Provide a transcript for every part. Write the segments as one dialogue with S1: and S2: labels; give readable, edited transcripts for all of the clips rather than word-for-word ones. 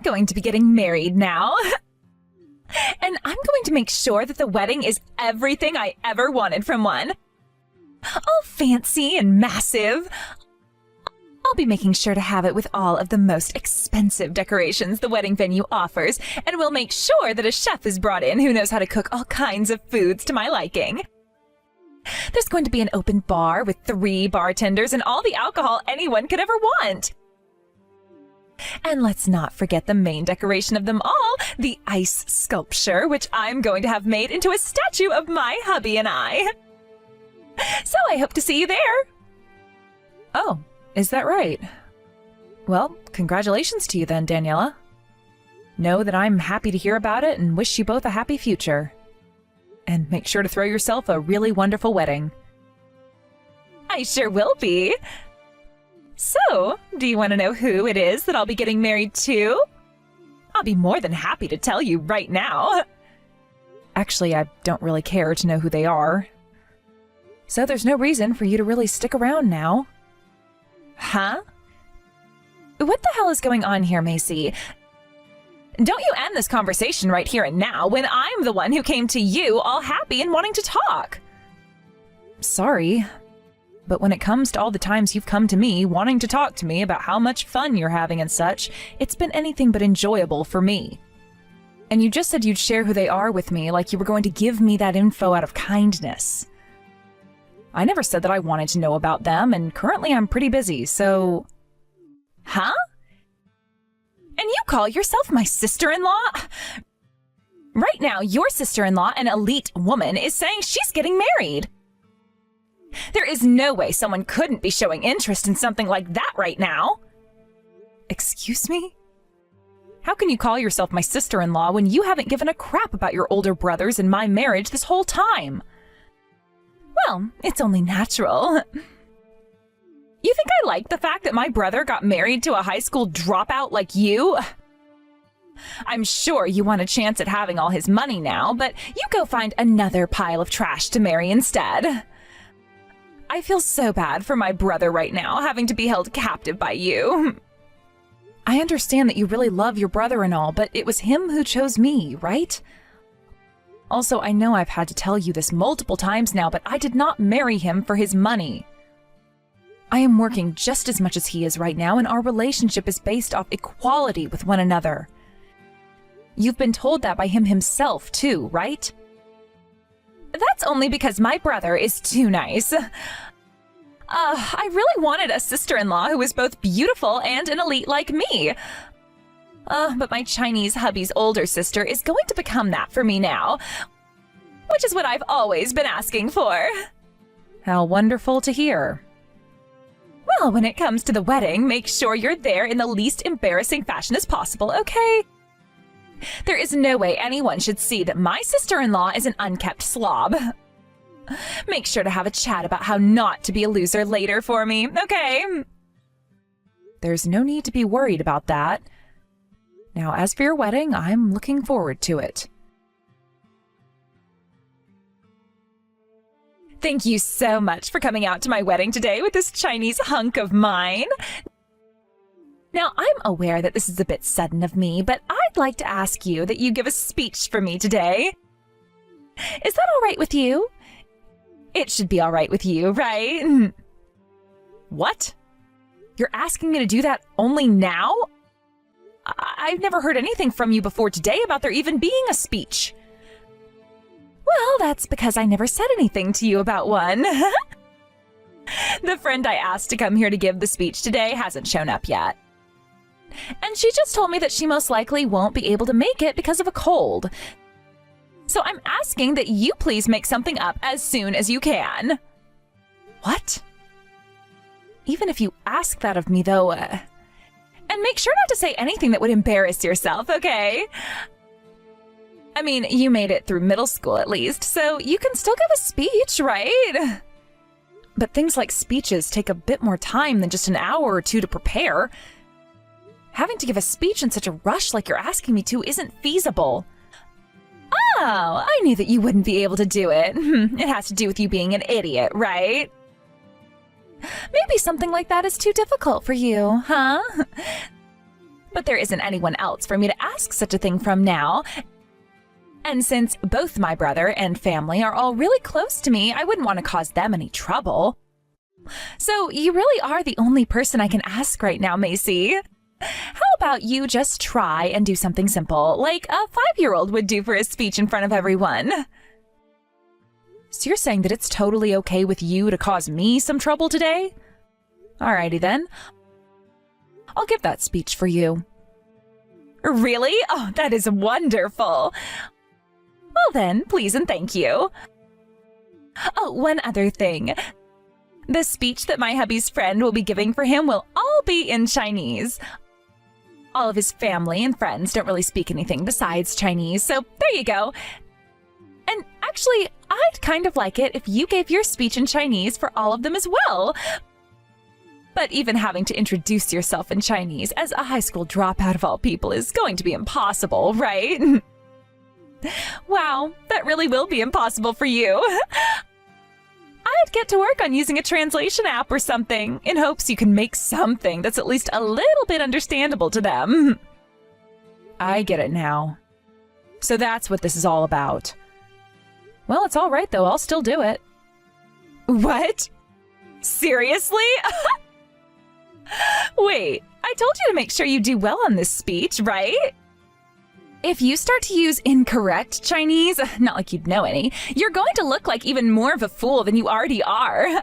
S1: going to be getting married now. And I'm going to make sure that the wedding is everything I ever wanted from one. All fancy and massive. I'll be making sure to have it with all of the most expensive decorations the wedding venue offers, and we'll make sure that a chef is brought in who knows how to cook all kinds of foods to my liking. There's going to be an open bar with 3 bartenders and all the alcohol anyone could ever want. And let's not forget the main decoration of them all, the ice sculpture, which I'm going to have made into a statue of my hubby and I. So I hope to see you there. Oh, is that right? Well, congratulations to you then, Daniela. Know that I'm happy to hear about it and wish you both a happy future. And make sure to throw yourself a really wonderful wedding. I sure will be. So, do you want to know who it is that I'll be getting married to? I'll be more than happy to tell you right now. Actually, I don't really care to know who they are. So there's no reason for you to really stick around now. Huh? What the hell is going on here, Macy? Don't you end this conversation right here and now when I'm the one who came to you all happy and wanting to talk. Sorry, but when it comes to all the times you've come to me wanting to talk to me about how much fun you're having and such, it's been anything but enjoyable for me. And you just said you'd share who they are with me like you were going to give me that info out of kindness. I never said that I wanted to know about them, and currently I'm pretty busy, so... Huh? And you call yourself my sister-in-law? Right now, your sister-in-law, an elite woman, is saying she's getting married. There is no way someone couldn't be showing interest in something like that right now. Excuse me? How can you call yourself my sister-in-law when you haven't given a crap about your older brothers and my marriage this whole time? Well, it's only natural. You think I like the fact that my brother got married to a high school dropout like you? I'm sure you want a chance at having all his money now, but you go find another pile of trash to marry instead. I feel so bad for my brother right now, having to be held captive by you. I understand that you really love your brother and all, but it was him who chose me, right? Also, I know I've had to tell you this multiple times now, but I did not marry him for his money. I am working just as much as he is right now, and our relationship is based off equality with one another. You've been told that by him himself, too, right? That's only because my brother is too nice. I really wanted a sister-in-law who was both beautiful and an elite like me. But my Chinese hubby's older sister is going to become that for me now, which is what I've always been asking for. How wonderful to hear. Well, when it comes to the wedding, make sure you're there in the least embarrassing fashion as possible, okay? There is no way anyone should see that my sister-in-law is an unkept slob. Make sure to have a chat about how not to be a loser later for me, okay? There's no need to be worried about that. Now, as for your wedding, I'm looking forward to it. Thank you so much for coming out to my wedding today with this Chinese hunk of mine. Now, I'm aware that this is a bit sudden of me, but I'd like to ask you that you give a speech for me today. Is that all right with you? It should be all right with you, right? What? You're asking me to do that only now? I've never heard anything from you before today about there even being a speech. Well, that's because I never said anything to you about one. The friend I asked to come here to give the speech today hasn't shown up yet. And she just told me that she most likely won't be able to make it because of a cold. So I'm asking that you please make something up as soon as you can. What? Even if you ask that of me, though, and make sure not to say anything that would embarrass yourself, okay? I mean, you made it through middle school at least, so you can still give a speech, right? But things like speeches take a bit more time than just an hour or two to prepare. Having to give a speech in such a rush like you're asking me to isn't feasible. Oh, I knew that you wouldn't be able to do it. It has to do with you being an idiot, right? Maybe something like that is too difficult for you, huh? But there isn't anyone else for me to ask such a thing from now. And since both my brother and family are all really close to me, I wouldn't want to cause them any trouble. So you really are the only person I can ask right now, Macy. How about you just try and do something simple, like a 5-year-old would do for a speech in front of everyone? So you're saying that it's totally okay with you to cause me some trouble today? Alrighty then. I'll give that speech for you. Really? Oh, that is wonderful. Well then, please and thank you. Oh, one other thing. The speech that my hubby's friend will be giving for him will all be in Chinese. All of his family and friends don't really speak anything besides Chinese, so there you go. And actually, I'd kind of like it if you gave your speech in Chinese for all of them as well. But even having to introduce yourself in Chinese as a high school dropout of all people is going to be impossible, right? Wow, that really will be impossible for you. I'd get to work on using a translation app or something in hopes you can make something that's at least a little bit understandable to them. I get it now. So that's what this is all about. Well, it's all right though. I'll still do it. What? Seriously? Wait, I told you to make sure you do well on this speech, right? If you start to use incorrect Chinese, not like you'd know any, you're going to look like even more of a fool than you already are.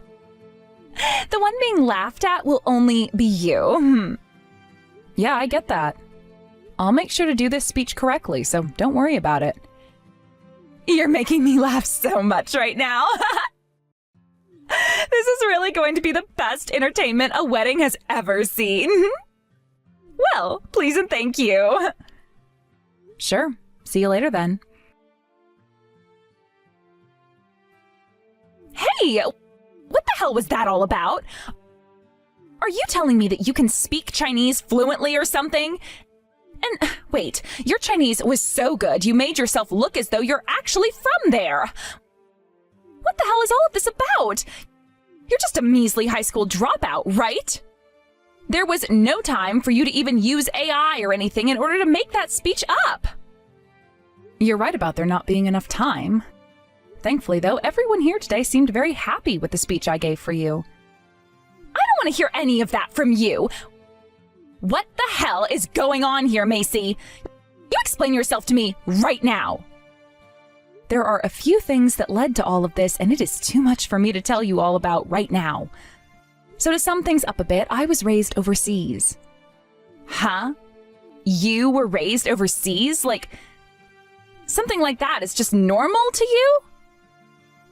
S1: The one being laughed at will only be you. Yeah, I get that. I'll make sure to do this speech correctly, so don't worry about it. You're making me laugh so much right now. This is really going to be the best entertainment a wedding has ever seen. Well, please and thank you. Sure. See you later then. Hey! What the hell was that all about? Are you telling me that you can speak Chinese fluently or something? And wait, your Chinese was so good you made yourself look as though you're actually from there. What the hell is all of this about? You're just a measly high school dropout, right? There was no time for you to even use AI or anything in order to make that speech up. You're right about there not being enough time. Thankfully, though, everyone here today seemed very happy with the speech I gave for you. I don't want to hear any of that from you. What the hell is going on here, Macy? You explain yourself to me right now. There are a few things that led to all of this, and it is too much for me to tell you all about right now. So to sum things up a bit, I was raised overseas. Huh? You were raised overseas? Like, something like that is just normal to you?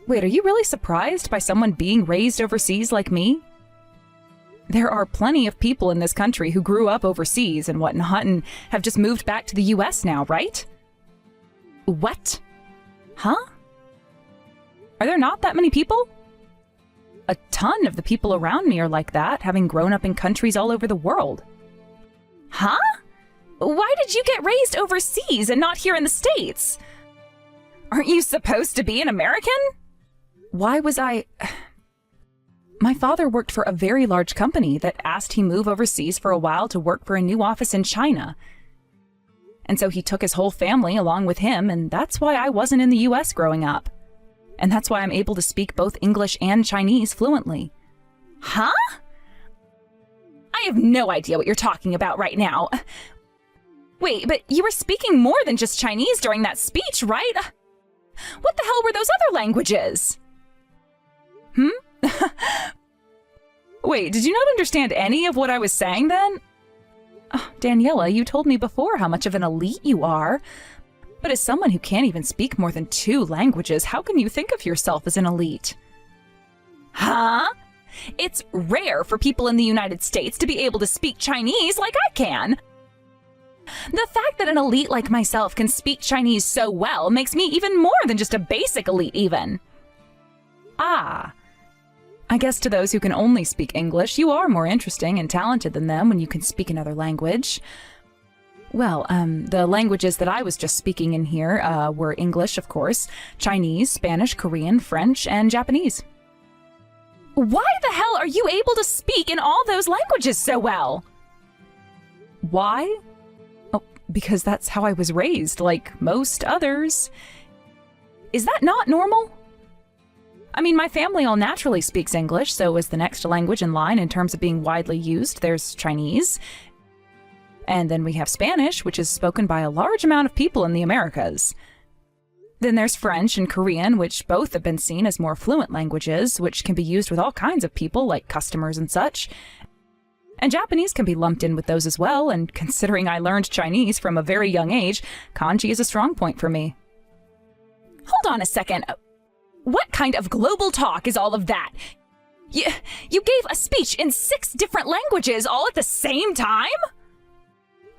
S1: Wait, are you really surprised by someone being raised overseas like me? There are plenty of people in this country who grew up overseas and whatnot and have just moved back to the US now, right? What? Huh? Are there not that many people? A ton of the people around me are like that, having grown up in countries all over the world. Huh? Why did you get raised overseas and not here in the States? Aren't you supposed to be an American? Why was I... My father worked for a very large company that asked he move overseas for a while to work for a new office in China. And so he took his whole family along with him, and that's why I wasn't in the US growing up. And that's why I'm able to speak both English and Chinese fluently. Huh? I have no idea what you're talking about right now. Wait, but you were speaking more than just Chinese during that speech, right? What the hell were those other languages? Wait, did you not understand any of what I was saying then? Oh, Daniela, you told me before how much of an elite you are. But as someone who can't even speak more than 2 languages, how can you think of yourself as an elite? Huh? It's rare for people in the United States to be able to speak Chinese like I can. The fact that an elite like myself can speak Chinese so well makes me even more than just a basic elite even. Ah. I guess to those who can only speak English, you are more interesting and talented than them when you can speak another language. Well, the languages that I was just speaking in here were English, of course, Chinese, Spanish, Korean, French, and Japanese. Why the hell are you able to speak in all those languages so well? Why? because that's how I was raised, like most others. Is that not normal? I mean, my family all naturally speaks English, so as the next language in line in terms of being widely used, there's Chinese. And then we have Spanish, which is spoken by a large amount of people in the Americas. Then there's French and Korean, which both have been seen as more fluent languages, which can be used with all kinds of people, like customers and such. And Japanese can be lumped in with those as well, and considering I learned Chinese from a very young age, kanji is a strong point for me. Hold on a second. What kind of global talk is all of that? You gave a speech in 6 different languages all at the same time?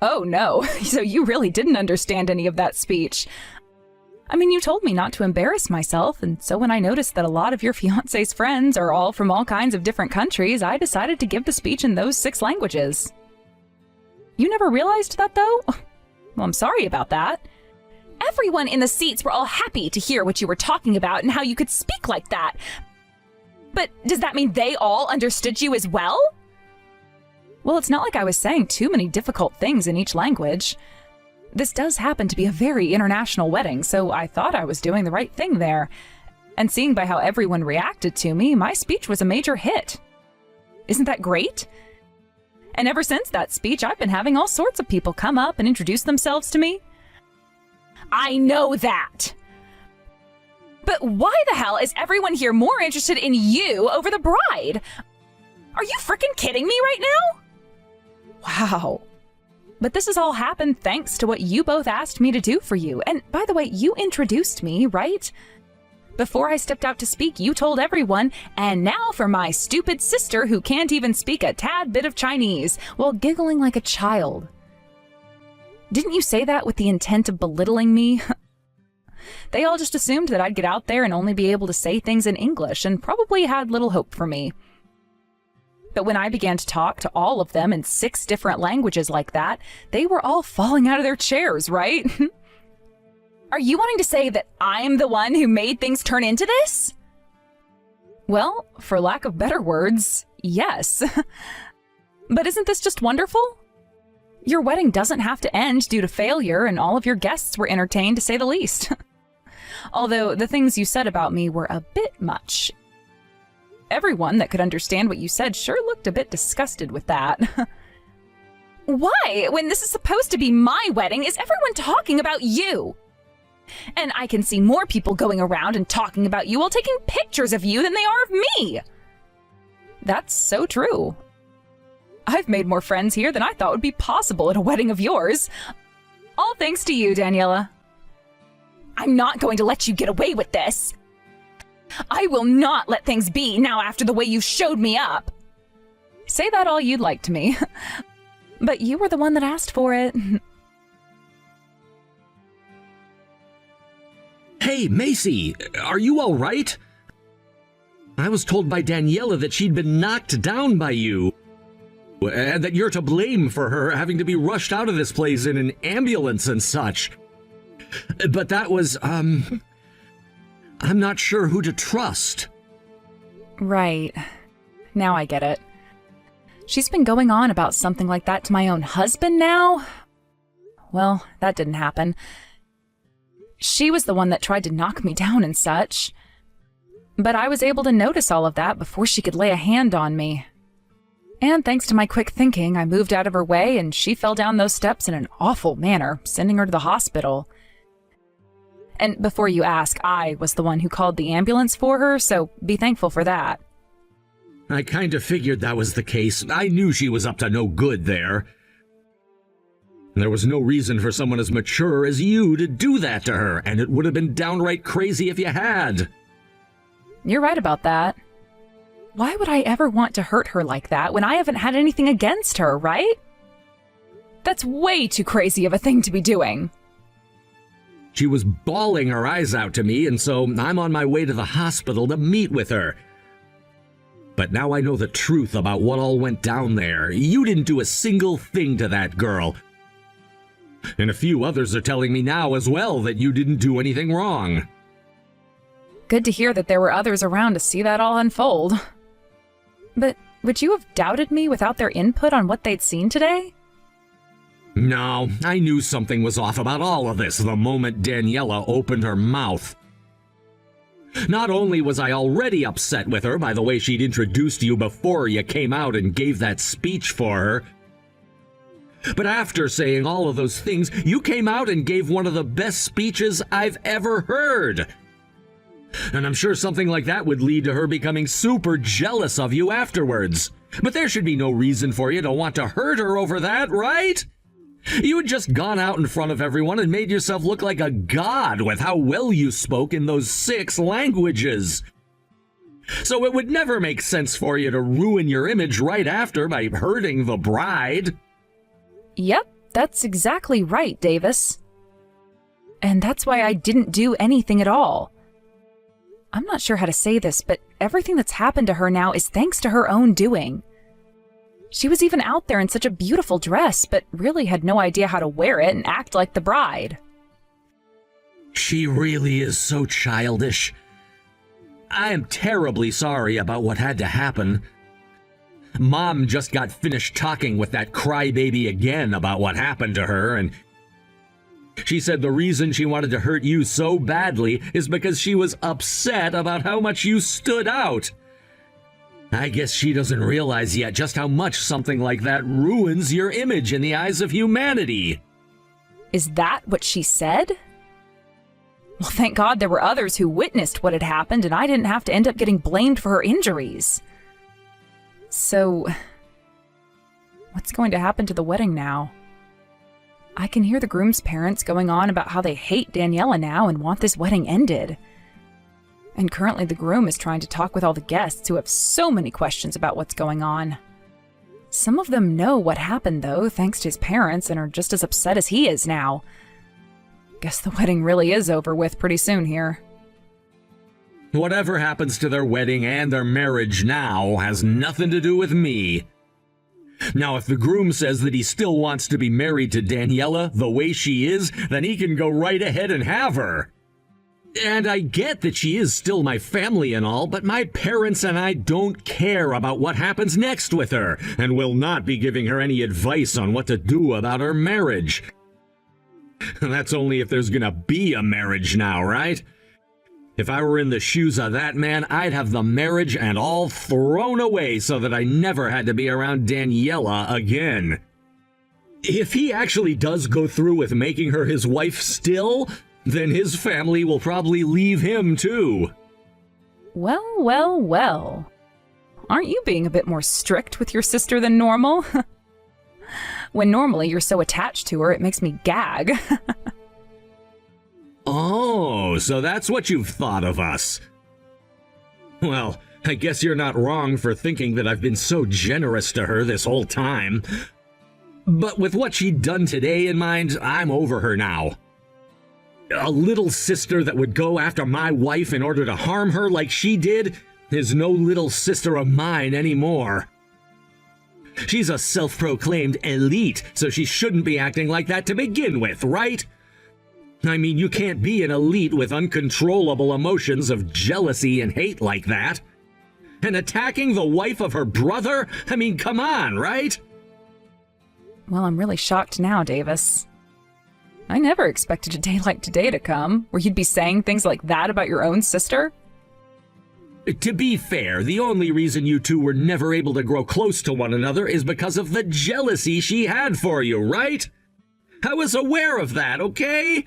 S1: Oh no, so you really didn't understand any of that speech. I mean, you told me not to embarrass myself, and so when I noticed that a lot of your fiancé's friends are all from all kinds of different countries, I decided to give the speech in those 6 languages. You never realized that, though? Well, I'm sorry about that. Everyone in the seats were all happy to hear what you were talking about and how you could speak like that. But does that mean they all understood you as well? Well, it's not like I was saying too many difficult things in each language. This does happen to be a very international wedding, so I thought I was doing the right thing there. And seeing by how everyone reacted to me, my speech was a major hit. Isn't that great? And ever since that speech, I've been having all sorts of people come up and introduce themselves to me. I know that! But why the hell is everyone here more interested in you over the bride? Are you frickin' kidding me right now? Wow. But this has all happened thanks to what you both asked me to do for you. And by the way, you introduced me, right? Before I stepped out to speak, you told everyone, and now for my stupid sister who can't even speak a tad bit of Chinese, while giggling like a child. Didn't you say that with the intent of belittling me? They all just assumed that I'd get out there and only be able to say things in English, and probably had little hope for me. But when I began to talk to all of them in 6 different languages like that, they were all falling out of their chairs, right? Are you wanting to say that I'm the one who made things turn into this? Well, for lack of better words, yes. But isn't this just wonderful? Your wedding doesn't have to end due to failure, and all of your guests were entertained, to say the least. Although the things you said about me were a bit much. Everyone that could understand what you said sure looked a bit disgusted with that. Why, when this is supposed to be my wedding, is everyone talking about you? And I can see more people going around and talking about you while taking pictures of you than they are of me. That's so true. I've made more friends here than I thought would be possible at a wedding of yours. All thanks to you, Daniela. I'm not going to let you get away with this. I will not let things be now after the way you showed me up. Say that all you'd like to me. But you were the one that asked for it.
S2: Hey, Macy, are you all right? I was told by Daniela that she'd been knocked down by you, and that you're to blame for her having to be rushed out of this place in an ambulance and such. But that was, I'm not sure who to trust.
S1: Right. Now I get it. She's been going on about something like that to my own husband now? Well, that didn't happen. She was the one that tried to knock me down and such. But I was able to notice all of that before she could lay a hand on me. And thanks to my quick thinking, I moved out of her way and she fell down those steps in an awful manner, sending her to the hospital. And before you ask, I was the one who called the ambulance for her, so be thankful for that.
S2: I kind of figured that was the case. I knew she was up to no good there. There was no reason for someone as mature as you to do that to her, and it would have been downright crazy if you had.
S1: You're right about that. Why would I ever want to hurt her like that when I haven't had anything against her, right? That's way too crazy of a thing to be doing.
S2: She was bawling her eyes out to me, and so I'm on my way to the hospital to meet with her. But now I know the truth about what all went down there. You didn't do a single thing to that girl. And a few others are telling me now as well that you didn't do anything wrong.
S1: Good to hear that there were others around to see that all unfold. But would you have doubted me without their input on what they'd seen today?
S2: No, I knew something was off about all of this the moment Daniela opened her mouth. Not only was I already upset with her by the way she'd introduced you before you came out and gave that speech for her, but after saying all of those things, you came out and gave one of the best speeches I've ever heard. And I'm sure something like that would lead to her becoming super jealous of you afterwards. But there should be no reason for you to want to hurt her over that, right? You had just gone out in front of everyone and made yourself look like a god with how well you spoke in those 6 languages. So it would never make sense for you to ruin your image right after by hurting the bride.
S1: Yep, that's exactly right, Davis. And that's why I didn't do anything at all. I'm not sure how to say this, but everything that's happened to her now is thanks to her own doing. She was even out there in such a beautiful dress, but really had no idea how to wear it and act like the bride.
S2: She really is so childish. I am terribly sorry about what had to happen. Mom just got finished talking with that crybaby again about what happened to her, and she said the reason she wanted to hurt you so badly is because she was upset about how much you stood out. I guess she doesn't realize yet just how much something like that ruins your image in the eyes of humanity.
S1: Is that what she said? Well, thank God there were others who witnessed what had happened and I didn't have to end up getting blamed for her injuries. So, what's going to happen to the wedding now? I can hear the groom's parents going on about how they hate Daniela now and want this wedding ended. And currently the groom is trying to talk with all the guests who have so many questions about what's going on. Some of them know what happened though, thanks to his parents, and are just as upset as he is now. Guess the wedding really is over with pretty soon here.
S2: Whatever happens to their wedding and their marriage now has nothing to do with me. Now, if the groom says that he still wants to be married to Daniela the way she is, then he can go right ahead and have her. And I get that she is still my family and all, but my parents and I don't care about what happens next with her, and will not be giving her any advice on what to do about her marriage. That's only if there's gonna be a marriage now, right? If I were in the shoes of that man, I'd have the marriage and all thrown away so that I never had to be around Daniela again. If he actually does go through with making her his wife still, then his family will probably leave him too.
S1: Well, well, well. Aren't you being a bit more strict with your sister than normal? When normally you're so attached to her, it makes me gag.
S2: Oh, so that's what you've thought of us. Well, I guess you're not wrong for thinking that I've been so generous to her this whole time. But with what she'd done today in mind, I'm over her now. A little sister that would go after my wife in order to harm her like she did is no little sister of mine anymore. She's a self-proclaimed elite, so she shouldn't be acting like that to begin with, right? I mean, you can't be an elite with uncontrollable emotions of jealousy and hate like that. And attacking the wife of her brother? I mean, come on, right?
S1: Well, I'm really shocked now, Davis. I never expected a day like today to come, where you'd be saying things like that about your own sister.
S2: To be fair, the only reason you two were never able to grow close to one another is because of the jealousy she had for you, right? I was aware of that, okay?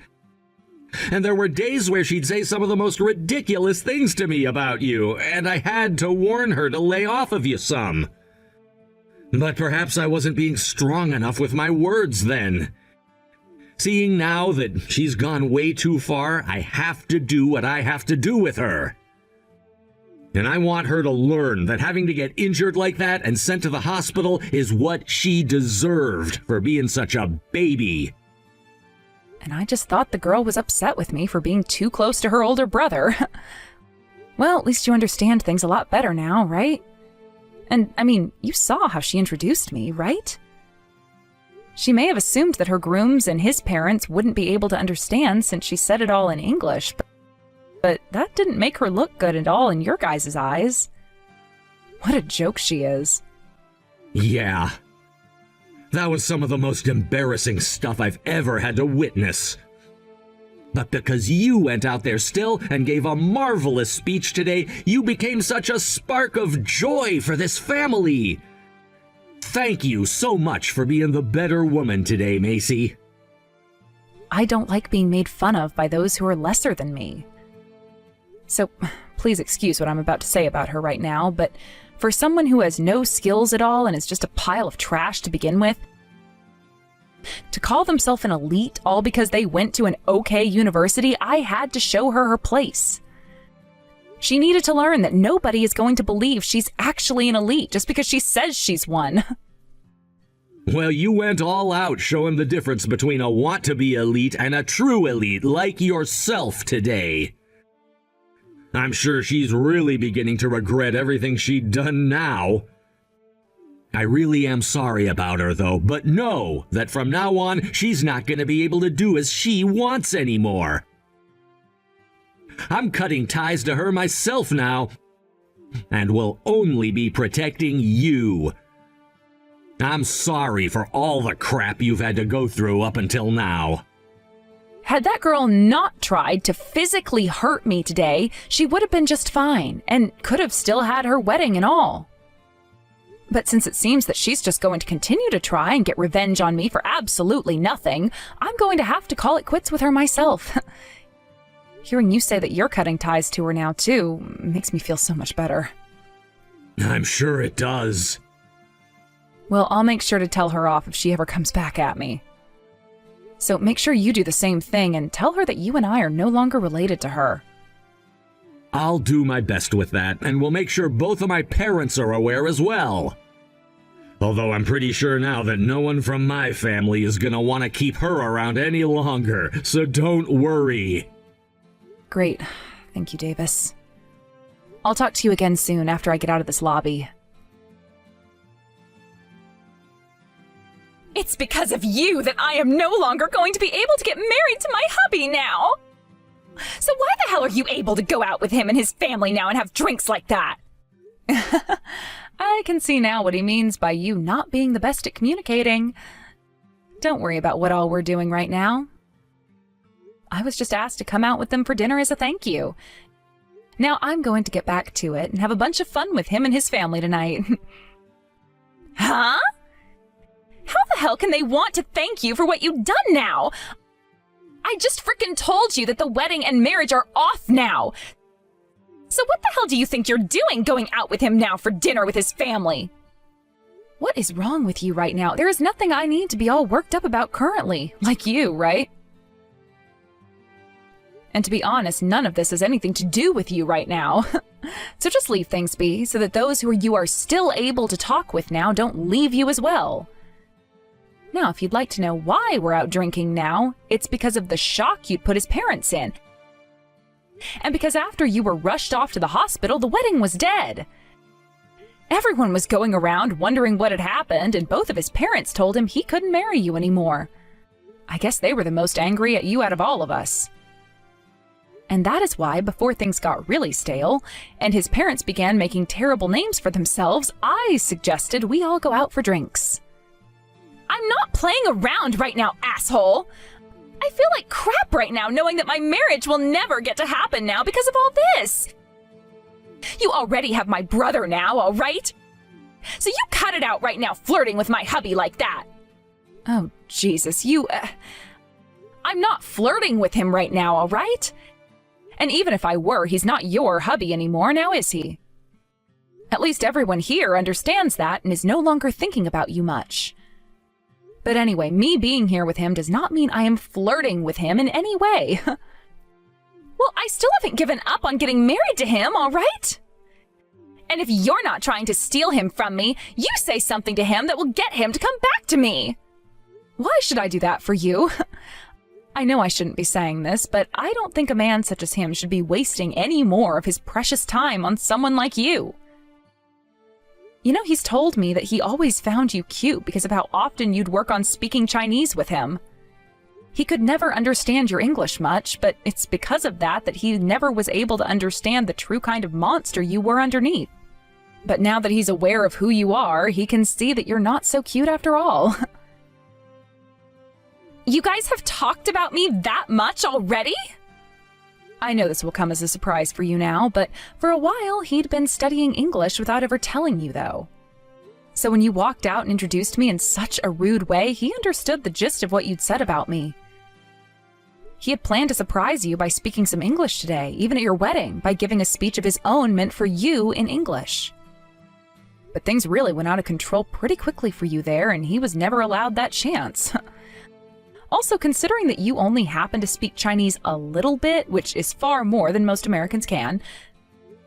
S2: And there were days where she'd say some of the most ridiculous things to me about you, and I had to warn her to lay off of you some. But perhaps I wasn't being strong enough with my words then. Seeing now that she's gone way too far, I have to do what I have to do with her. And I want her to learn that having to get injured like that and sent to the hospital is what she deserved for being such a baby.
S1: And I just thought the girl was upset with me for being too close to her older brother. Well, at least you understand things a lot better now, right? And, I mean, you saw how she introduced me, right? She may have assumed that her grooms and his parents wouldn't be able to understand since she said it all in English, but that didn't make her look good at all in your guys' eyes. What a joke she is.
S2: Yeah. That was some of the most embarrassing stuff I've ever had to witness. But because you went out there still and gave a marvelous speech today, you became such a spark of joy for this family. Thank you so much for being the better woman today, Macy.
S1: I don't like being made fun of by those who are lesser than me. So, please excuse what I'm about to say about her right now, but for someone who has no skills at all and is just a pile of trash to begin with, to call themselves an elite all because they went to an okay university, I had to show her her place. She needed to learn that nobody is going to believe she's actually an elite just because she says she's one.
S2: Well, you went all out showing the difference between a want-to-be elite and a true elite like yourself today. I'm sure she's really beginning to regret everything she'd done now. I really am sorry about her, though, but know that from now on, she's not going to be able to do as she wants anymore. I'm cutting ties to her myself now, and will only be protecting you. I'm sorry for all the crap you've had to go through up until now.
S1: Had that girl not tried to physically hurt me today, she would have been just fine, and could have still had her wedding and all. But since it seems that she's just going to continue to try and get revenge on me for absolutely nothing, I'm going to have to call it quits with her myself. Hearing you say that you're cutting ties to her now, too, makes me feel so much better.
S2: I'm sure it does.
S1: Well, I'll make sure to tell her off if she ever comes back at me. So make sure you do the same thing and tell her that you and I are no longer related to her.
S2: I'll do my best with that, and we'll make sure both of my parents are aware as well. Although I'm pretty sure now that no one from my family is gonna want to keep her around any longer, so don't worry.
S1: Great. Thank you, Davis. I'll talk to you again soon after I get out of this lobby. It's because of you that I am no longer going to be able to get married to my hubby now! So why the hell are you able to go out with him and his family now and have drinks like that? I can see now what he means by you not being the best at communicating. Don't worry about what all we're doing right now. I was just asked to come out with them for dinner as a thank you. Now I'm going to get back to it and have a bunch of fun with him and his family tonight. Huh? How the hell can they want to thank you for what you've done now? I just frickin' told you that the wedding and marriage are off now. So what the hell do you think you're doing going out with him now for dinner with his family? What is wrong with you right now? There is nothing I need to be all worked up about currently. Like you, right? And to be honest, none of this has anything to do with you right now. So just leave things be so that those who you are still able to talk with now don't leave you as well. Now, if you'd like to know why we're out drinking now, it's because of the shock you'd put his parents in. And because after you were rushed off to the hospital, the wedding was dead. Everyone was going around wondering what had happened, and both of his parents told him he couldn't marry you anymore. I guess they were the most angry at you out of all of us. And that is why, before things got really stale, and his parents began making terrible names for themselves, I suggested we all go out for drinks. I'm not playing around right now, asshole! I feel like crap right now knowing that my marriage will never get to happen now because of all this! You already have my brother now, alright? So you cut it out right now flirting with my hubby like that! Oh, Jesus, I'm not flirting with him right now, alright? And even if I were, he's not your hubby anymore, now is he? At least everyone here understands that and is no longer thinking about you much. But anyway, me being here with him does not mean I am flirting with him in any way. Well, I still haven't given up on getting married to him, all right? And if you're not trying to steal him from me, you say something to him that will get him to come back to me. Why should I do that for you? I know I shouldn't be saying this, but I don't think a man such as him should be wasting any more of his precious time on someone like you. You know, he's told me that he always found you cute because of how often you'd work on speaking Chinese with him. He could never understand your English much, but it's because of that that he never was able to understand the true kind of monster you were underneath. But now that he's aware of who you are, he can see that you're not so cute after all. You guys have talked about me that much already? I know this will come as a surprise for you now, but for a while he'd been studying English without ever telling you, though. So when you walked out and introduced me in such a rude way, he understood the gist of what you'd said about me. He had planned to surprise you by speaking some English today, even at your wedding, by giving a speech of his own meant for you in English. But things really went out of control pretty quickly for you there, and he was never allowed that chance. Also, considering that you only happen to speak Chinese a little bit, which is far more than most Americans can,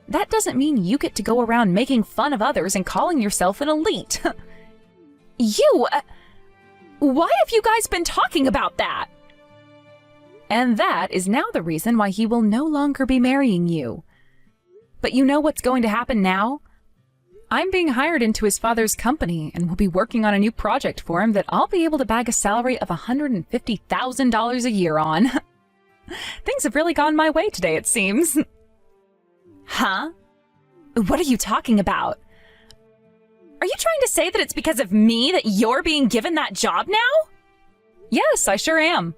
S1: that doesn't mean you get to go around making fun of others and calling yourself an elite. Why have you guys been talking about that? And that is now the reason why he will no longer be marrying you. But you know what's going to happen now? I'm being hired into his father's company and will be working on a new project for him that I'll be able to bag a salary of $150,000 a year on. Things have really gone my way today, it seems. Huh? What are you talking about? Are you trying to say that it's because of me that you're being given that job now? Yes, I sure am.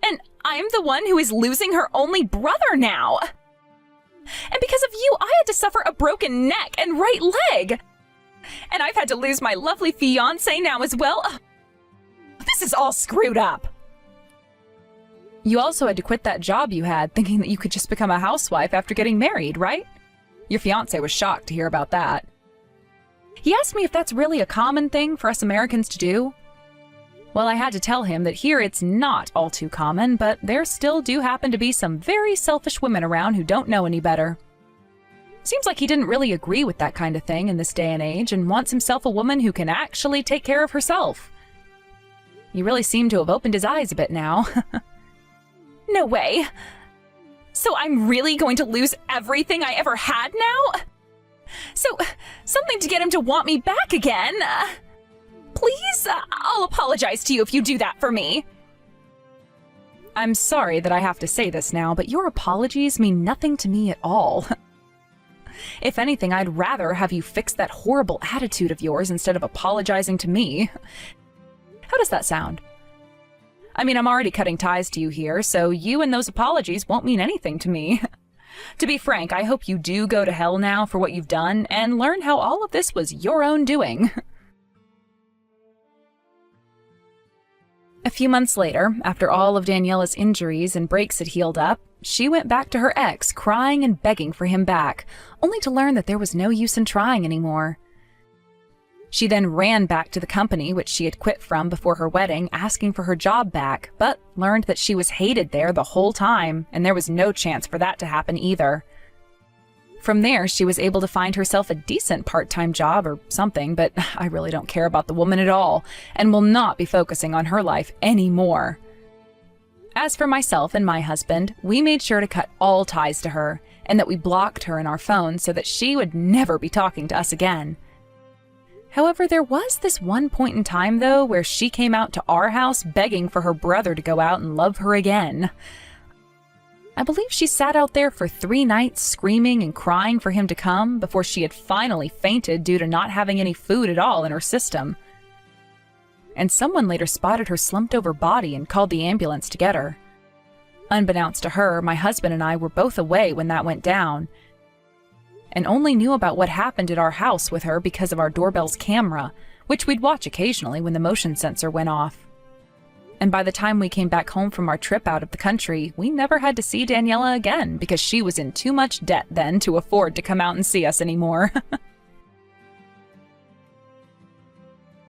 S1: And I'm the one who is losing her only brother now. And because of you, I had to suffer a broken neck and right leg. And I've had to lose my lovely fiancé now as well. This is all screwed up. You also had to quit that job you had, thinking that you could just become a housewife after getting married, right? Your fiancé was shocked to hear about that. He asked me if that's really a common thing for us Americans to do. Well, I had to tell him that here it's not all too common, but there still do happen to be some very selfish women around who don't know any better. Seems like he didn't really agree with that kind of thing in this day and age and wants himself a woman who can actually take care of herself. You really seem to have opened his eyes a bit now. No way. So I'm really going to lose everything I ever had now? So, something to get him to want me back again. Please, I'll apologize to you if you do that for me. I'm sorry that I have to say this now, but your apologies mean nothing to me at all. If anything, I'd rather have you fix that horrible attitude of yours instead of apologizing to me. How does that sound? I mean, I'm already cutting ties to you here, so you and those apologies won't mean anything to me. To be frank, I hope you do go to hell now for what you've done and learn how all of this was your own doing. A few months later, after all of Daniela's injuries and breaks had healed up, she went back to her ex, crying and begging for him back, only to learn that there was no use in trying anymore. She then ran back to the company which she had quit from before her wedding, asking for her job back, but learned that she was hated there the whole time, and there was no chance for that to happen either. From there, she was able to find herself a decent part-time job or something, but I really don't care about the woman at all, and will not be focusing on her life anymore. As for myself and my husband, we made sure to cut all ties to her, and that we blocked her in our phones so that she would never be talking to us again. However, there was this one point in time, though, where she came out to our house begging for her brother to go out and love her again. I believe she sat out there for 3 nights screaming and crying for him to come before she had finally fainted due to not having any food at all in her system. And someone later spotted her slumped over body and called the ambulance to get her. Unbeknownst to her, my husband and I were both away when that went down, and only knew about what happened at our house with her because of our doorbell's camera, which we'd watch occasionally when the motion sensor went off. And by the time we came back home from our trip out of the country, we never had to see Daniela again because she was in too much debt then to afford to come out and see us anymore.